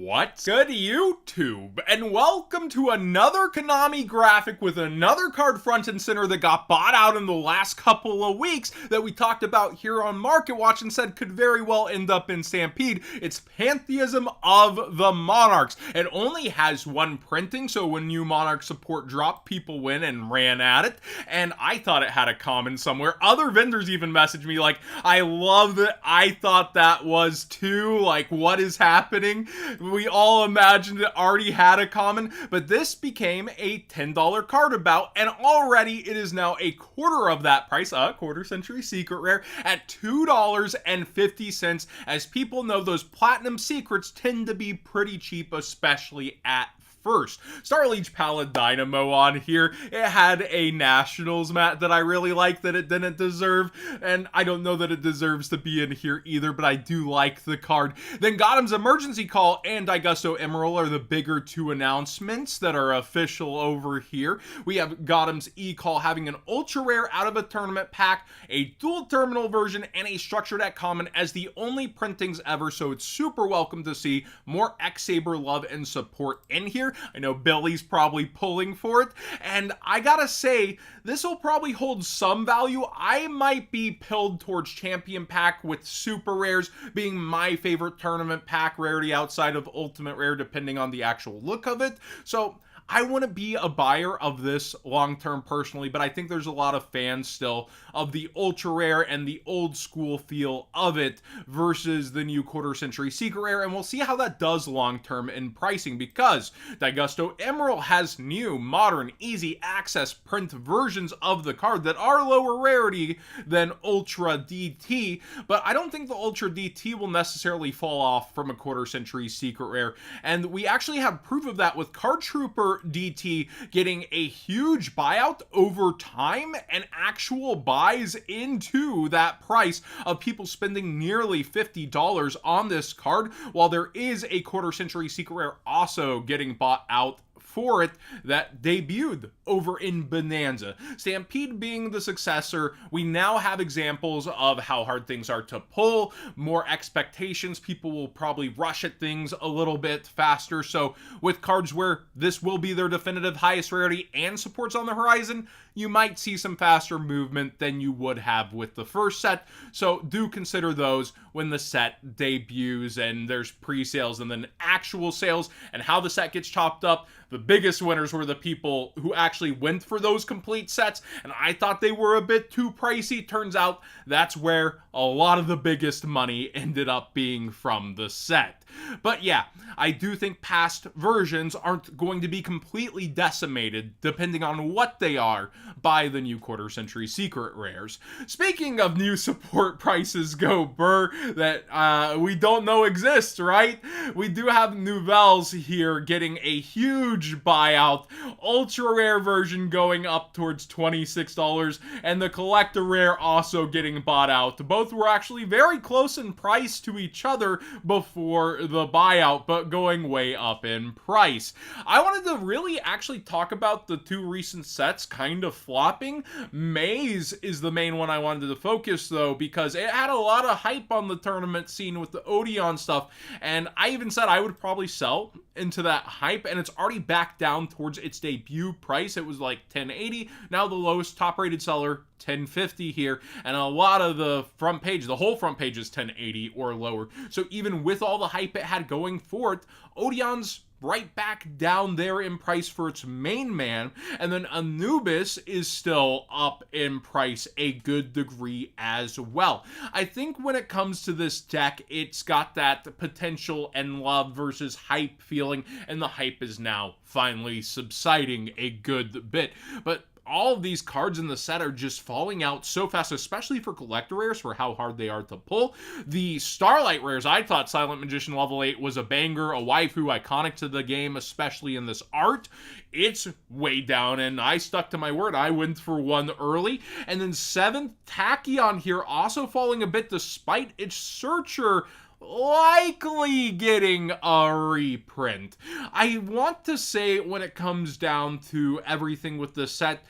What's good, YouTube? And welcome to another Konami graphic with another card front and center that got bought out in the last couple of weeks that we talked about here on Market Watch and said could very well end up in Stampede. It's Pantheism of the Monarchs. It only has one printing, so when new Monarch support dropped, people went and ran at it, and I thought it had a common somewhere. Other vendors even messaged me like, I love that. I thought that was too. Like, what is happening? We all imagined it already had a common, but this became a $10 card about, and already it is now a quarter of that price, a quarter century secret rare, at $2.50, as people know those platinum secrets tend to be pretty cheap, especially at first. Starliege Palette Dynamo on here. It had a Nationals mat that I really like that it didn't deserve, and I don't know that it deserves to be in here either, but I do like the card. Then Gotham's Emergency Call and Augusto Emerald are the bigger two announcements that are official over here. We have Gotham's E-Call having an ultra rare out of a tournament pack, a dual terminal version, and a structured at common as the only printings ever, so it's super welcome to see more X-Saber love and support in here. I know Billy's probably pulling for it, and I gotta say, this will probably hold some value. I might be pilled towards Champion Pack, with super rares being my favorite tournament pack rarity outside of Ultimate Rare, depending on the actual look of it. So I want to be a buyer of this long-term personally, but I think there's a lot of fans still of the ultra rare and the old school feel of it versus the new quarter century secret rare, and we'll see how that does long-term in pricing, because Augusto Emerald has new, modern, easy access print versions of the card that are lower rarity than Ultra DT, but I don't think the Ultra DT will necessarily fall off from a quarter century secret rare, and we actually have proof of that with Card Trooper DT getting a huge buyout over time and actual buys into that price of people spending nearly $50 on this card, while there is a quarter century secret rare also getting bought out for it that debuted over in Bonanza. Stampede being the successor, we now have examples of how hard things are to pull, more expectations, people will probably rush at things a little bit faster, so with cards where this will be their definitive highest rarity and supports on the horizon, you might see some faster movement than you would have with the first set, so do consider those when the set debuts and there's pre-sales and then actual sales, and how the set gets chopped up. The biggest winners were the people who actually went for those complete sets, and I thought they were a bit too pricey. Turns out that's where a lot of the biggest money ended up being from the set. But yeah, I do think past versions aren't going to be completely decimated, depending on what they are, by the new quarter century secret rares. Speaking of new support prices go burr that we don't know exist, right? We do have Nouvelles here getting a huge buyout, ultra rare version going up towards $26, and the collector rare also getting bought out. Both were actually very close in price to each other before the buyout, but going way up in price. I wanted to really actually talk about the two recent sets kind of flopping. Maze is the main one I wanted to focus though, because it had a lot of hype on the tournament scene with the Odeon stuff, and I even said I would probably sell into that hype, and it's already back down towards its debut price. It was like $10.80. Now the lowest top rated seller, $10.50 here, and a lot of the front page, the whole front page is $10.80 or lower. So even with all the hype it had going for it, Odeon's right back down there in price for its main man, and then Anubis is still up in price a good degree as well. I think when it comes to this deck, it's got that potential and love versus hype feeling, and the hype is now finally subsiding a good bit. But all of these cards in the set are just falling out so fast, especially for collector rares, for how hard they are to pull. The Starlight rares, I thought Silent Magician level 8 was a banger, a waifu iconic to the game, especially in this art. It's way down, and I stuck to my word. I went for one early. And then 7th, Tachyon here, also falling a bit despite its Searcher likely getting a reprint. I want to say when it comes down to everything with the set,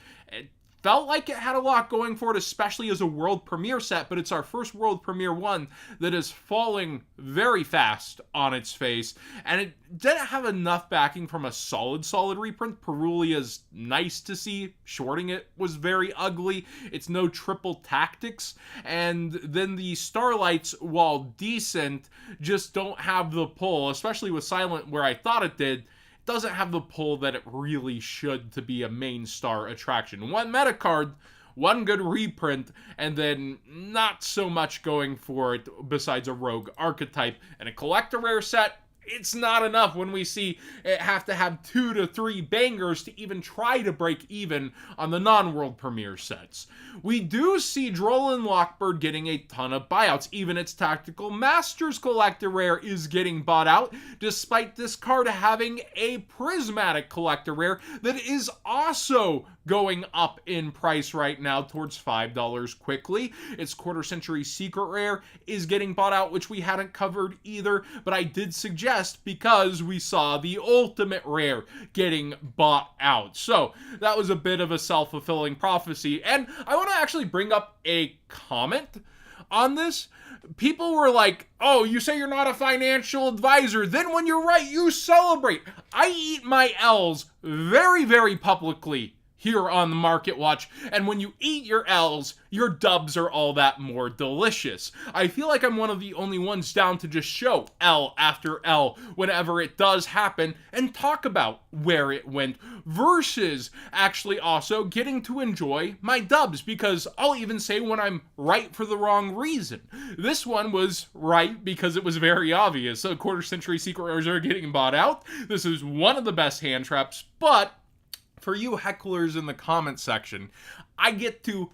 felt like it had a lot going for it, especially as a world premiere set, but it's our first world premiere one that is falling very fast on its face, and it didn't have enough backing from a solid reprint. Perulia's nice to see. Shorting it was very ugly. It's no triple tactics, and then the Starlights, while decent, just don't have the pull, especially with Silent where I thought it did. Doesn't have the pull that it really should to be a main star attraction. One meta card, one good reprint, and then not so much going for it besides a rogue archetype. And a collector rare set, it's not enough when we see it have to have 2 to 3 bangers to even try to break even on the non-world premiere sets. We do see Droll and Lockbird getting a ton of buyouts. Even its Tactical Masters collector rare is getting bought out, despite this card having a prismatic collector rare that is also going up in price right now towards $5 quickly. Its quarter century secret rare is getting bought out, which we hadn't covered either, but I did suggest because we saw the ultimate rare getting bought out. So that was a bit of a self-fulfilling prophecy, and I want to actually bring up a comment on this. People were like, oh, you say you're not a financial advisor, then when you're right, you celebrate. I eat my L's very publicly here on the Market Watch, and when you eat your L's, your dubs are all that more delicious. I feel like I'm one of the only ones down to just show L after L whenever it does happen and talk about where it went, versus actually also getting to enjoy my dubs, because I'll even say when I'm right for the wrong reason. This one was right because it was very obvious. So quarter century secret rares are getting bought out. This is one of the best hand traps, but for you hecklers in the comment section, I get to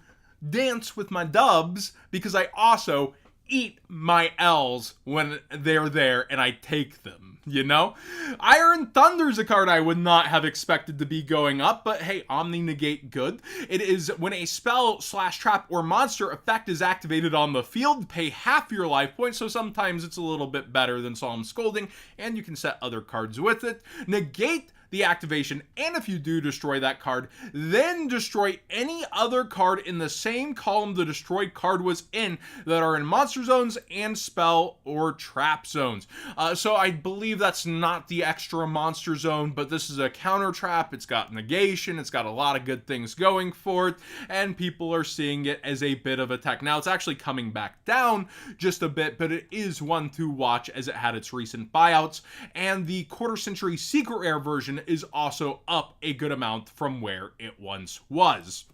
dance with my dubs because I also eat my L's when they're there and I take them, you know? Iron Thunder's a card I would not have expected to be going up, but hey, Omni Negate good. It is when a spell / trap or monster effect is activated on the field, pay half your life points, so sometimes it's a little bit better than Solemn Scolding, and you can set other cards with it. Negate the activation, and if you do destroy that card, then destroy any other card in the same column the destroyed card was in that are in monster zones and spell or trap zones. So I believe that's not the extra monster zone, but this is a counter trap. It's got negation, it's got a lot of good things going for it, and people are seeing it as a bit of a tech. Now it's actually coming back down just a bit, but it is one to watch as it had its recent buyouts, and the quarter century secret rare version is also up a good amount from where it once was.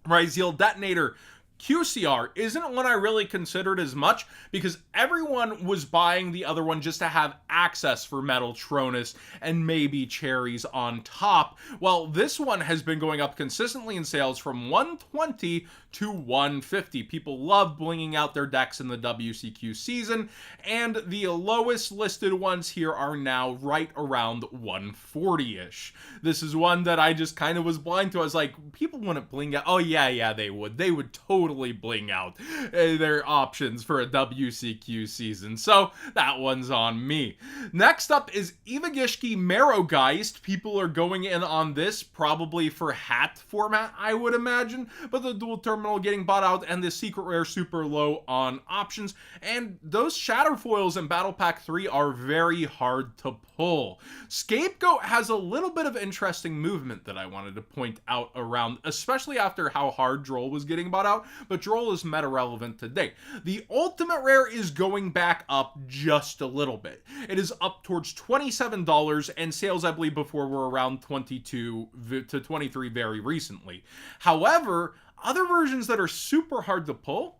Ryzeal Detonator QCR isn't one I really considered as much because everyone was buying the other one just to have access for Metal Tronus and maybe cherries on top. Well, this one has been going up consistently in sales from 120 to 150. People love blinging out their decks in the WCQ season, and the lowest listed ones here are now right around 140-ish. This is one that I just kind of was blind to. I was like, people wouldn't bling out. Oh yeah, they would. They would totally bling out their options for a WCQ season. So that one's on me. Next up is Ivagishki Marrowgeist. People are going in on this probably for hat format, I would imagine, but the dual terminal getting bought out and the secret rare super low on options, and those shatter foils in Battle Pack 3 are very hard to pull. Scapegoat has a little bit of interesting movement that I wanted to point out around, especially after how hard Droll was getting bought out, but Droll is meta relevant today. The ultimate rare is going back up just a little bit. It is up towards $27, and sales I believe before were around 22 to 23 very recently. However, other versions that are super hard to pull,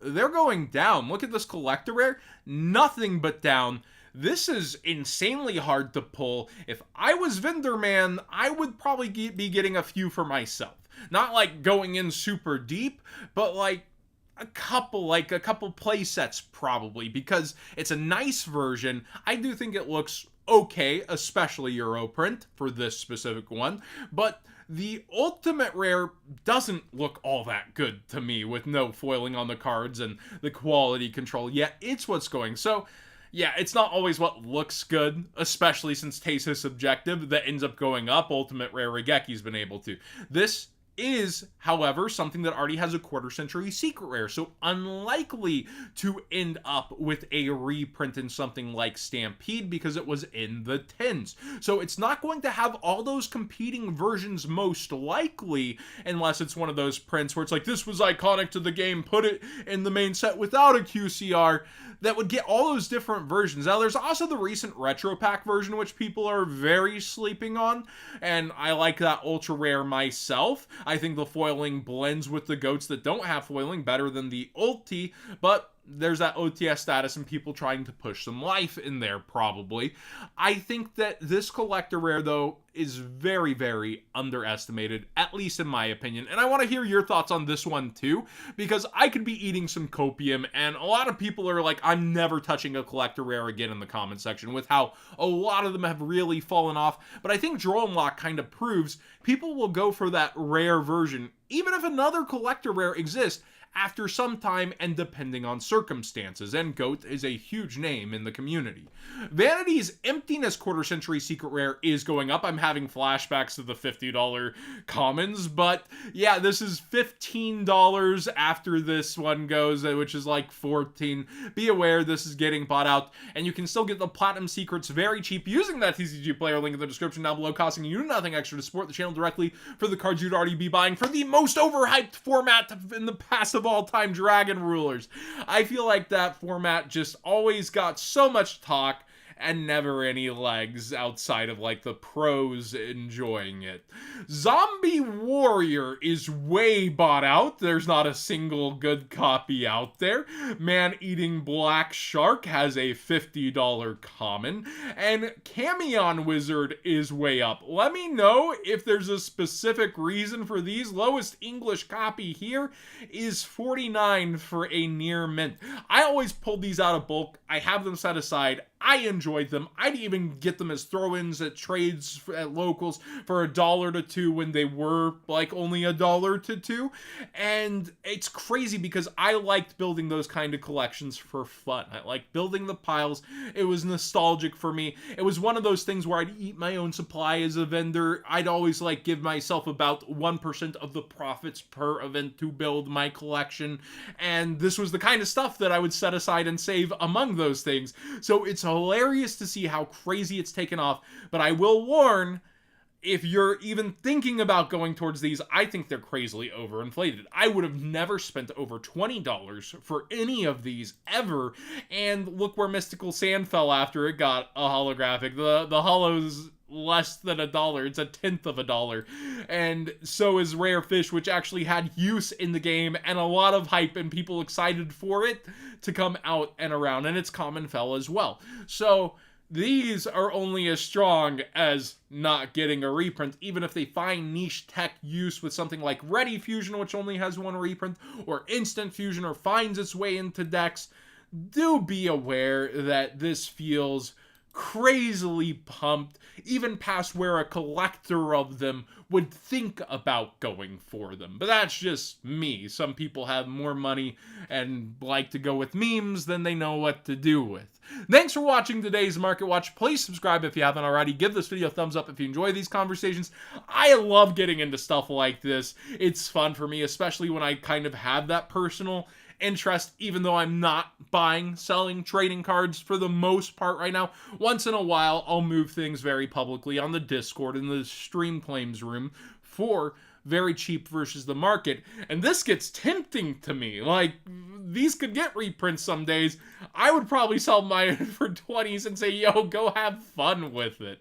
they're going down. Look at this collector rare, nothing but down. This is insanely hard to pull. If I was Vinderman, I would probably be getting a few for myself. Not like going in super deep, but like a couple play sets probably, because it's a nice version. I do think it looks okay, especially Europrint for this specific one, but the ultimate rare doesn't look all that good to me with no foiling on the cards and the quality control. Yeah, it's what's going. So yeah, it's not always what looks good, especially since taste is subjective, that ends up going up. Ultimate rare Rageki's been able to. This is, however, something that already has a quarter century secret rare, so unlikely to end up with a reprint in something like Stampede because it was in the tins. So it's not going to have all those competing versions most likely, unless it's one of those prints where it's like, this was iconic to the game, put it in the main set without a QCR, that would get all those different versions. Now, there's also the recent Retro Pack version, which people are very sleeping on, and I like that ultra rare myself. I think the foiling blends with the goats that don't have foiling better than the ulti, but there's that OTS status and people trying to push some life in there, probably. I think that this collector rare, though, is very, very underestimated, at least in my opinion. And I want to hear your thoughts on this one, too, because I could be eating some copium, and a lot of people are like, I'm never touching a collector rare again in the comment section, with how a lot of them have really fallen off. But I think Draw Unlock kind of proves people will go for that rare version, even if another collector rare exists, after some time and depending on circumstances, and GOAT is a huge name in the community. Vanity's Emptiness quarter century secret rare is going up. I'm having flashbacks to the $50 commons, but yeah, this is $15 after this one goes, which is like $14. Be aware this is getting bought out, and you can still get the Platinum Secrets very cheap using that TCG player link in the description down below, costing you nothing extra to support the channel directly for the cards you'd already be buying for the most overhyped format in the past of all-time Dragon Rulers. I feel like that format just always got so much talk and never any legs outside of like the pros enjoying it. Zombie Warrior is way bought out. There's not a single good copy out there. Man-Eating Black Shark has a $50 common, and Camion Wizard is way up. Let me know if there's a specific reason for these. Lowest English copy here is $49 for a near mint. I always pull these out of bulk. I have them set aside. I enjoyed them. I'd even get them as throw-ins at trades at locals for $1 to $2 when they were like only $1 to $2. And it's crazy because I liked building those kind of collections for fun. I liked building the piles. It was nostalgic for me. It was one of those things where I'd eat my own supply as a vendor. I'd always like give myself about 1% of the profits per event to build my collection. And this was the kind of stuff that I would set aside and save among those things. So it's hilarious to see how crazy it's taken off, but I will warn, if you're even thinking about going towards these, I think they're crazily overinflated. I would have never spent over $20 for any of these ever, and look where Mystical Sand fell after it got a holographic. The holo's less than $1. It's a tenth of $1. And so is Rare Fish, which actually had use in the game and a lot of hype and people excited for it to come out and around, and its common fell as well. So these are only as strong as not getting a reprint, even if they find niche tech use with something like Ready Fusion, which only has one reprint, or Instant Fusion, or finds its way into decks. Do be aware that this feels crazily pumped, even past where a collector of them would think about going for them. But that's just me. Some people have more money and like to go with memes than they know what to do with. Thanks for watching today's Market Watch. Please subscribe if you haven't already. Give this video a thumbs up if you enjoy these conversations. I love getting into stuff like this. It's fun for me, especially when I kind of have that personal interest, even though I'm not buying, selling, trading cards for the most part right now. Once in a while, I'll move things very publicly on the Discord in the stream claims room for very cheap versus the market, and this gets tempting to me. Like, these could get reprints some days. I would probably sell mine for 20s and say, yo, go have fun with it.